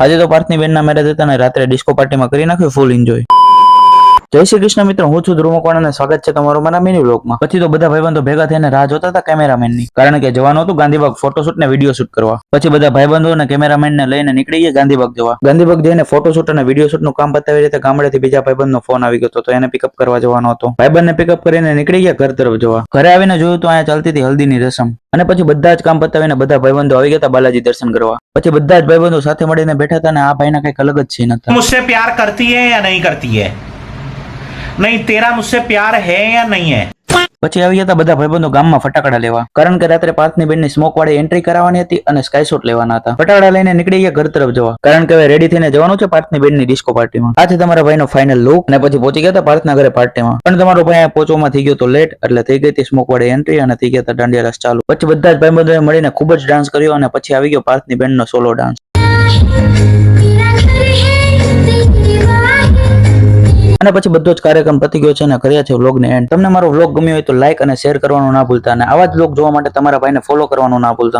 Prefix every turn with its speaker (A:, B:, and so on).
A: આજે તો પાર્થની બેનના મેરેજ હતા ને રાત્રે ડિસ્કો પાર્ટીમાં કરી નાખ્યું ફૂલ એન્જોય. જય શ્રી કૃષ્ણ મિત્રો, હું છું ધ્રુવ મકવાણા અને સ્વાગત છે તમારું મારા મિની વ્લોગમાં. પછી તો બધા ભાઈબંધો ભેગા થઈને રાહ જોતા હતા કેમેરામેનની, કારણ કે જવાનું હતું ગાંધીબાગ ફોટોશૂટ ને વિડીયો શૂટ કરવા. પછી બધા ભાઈબંધો અને કેમેરામેનને લઈને નીકળી ગયા ગાંધીબાગ જવા. ગાંધીબાગ જઈને ફોટોશૂટ અને વિડીયો શૂટનું કામ પતાવી રીતે ગામડેથી બીજા ભાઈબંધનો ફોન આવી ગયો તો એને પિકઅપ કરવા જવાનો હતો. ભાઈબંધને પિકઅપ કરીને નીકળી ગયા ઘર તરફ જવા. ઘરે આવીને જોયું તો અહીંયા ચાલતી હતી હલ્દીની રસમ, અને પછી બધા જ કામ પતાવીને બધા ભાઈબંધો આવી ગયા હતા બાલાજી દર્શન કરવા. પછી બધા જ ભાઈબંધો સાથે મળીને બેઠા હતા અને આ ભાઈના કઈક અલગ જ સીન હતા.
B: मुझसे प्यार करती है या नहीं करती है? नहीं, तेरा मुझसे प्यार है या नहीं है?
A: પછી આવી હતા બધા ભાઈબંધો ગામમાં ફટાકડા લેવા, કારણ કે રાત્રે પાર્થની બેનની સ્મોક વાળી એન્ટ્રી કરાવવાની હતી અને સ્કાય શોટ લેવાના હતા. ફટાકડા લઈને નીકળી ગયા ઘર તરફ જવા, કારણ કે હવે રેડી થઈને જવાનું છે પાર્થની બેનની ડિસ્કો પાર્ટીમાં. આ છે તમારા ભાઈનો ફાઇનલ લુક, અને પછી પહોંચી ગયા હતા પાર્થના ઘરે પાર્ટીમાં. પણ તમારો ભાઈ આ પહોંચવામાં થઈ ગયો તો લેટ, એટલે થઈ ગઈ હતી સ્મોક વાળી એન્ટ્રી અને થઈ ગયા હતા દાંડિયા રાસ ચાલુ. પછી બધા જ ભાઈબંધોએ મળીને ખૂબ જ ડાન્સ કર્યો અને પછી આવી ગયો પાર્થની બેનનો સોલો ડાન્સ. અને પછી બધો જ કાર્યક્રમ પતી ગયો છે અને કર્યા છે વ્લોગને એન્ડ. તમને મારો વ્લોગ ગમ્યો હોય તો લાઈક અને શેર કરવાનું ના ભૂલતા, અને આવા જ વ્લોગ જોવા માટે તમારા ભાઈને ફોલો કરવાનું ના ભૂલતા.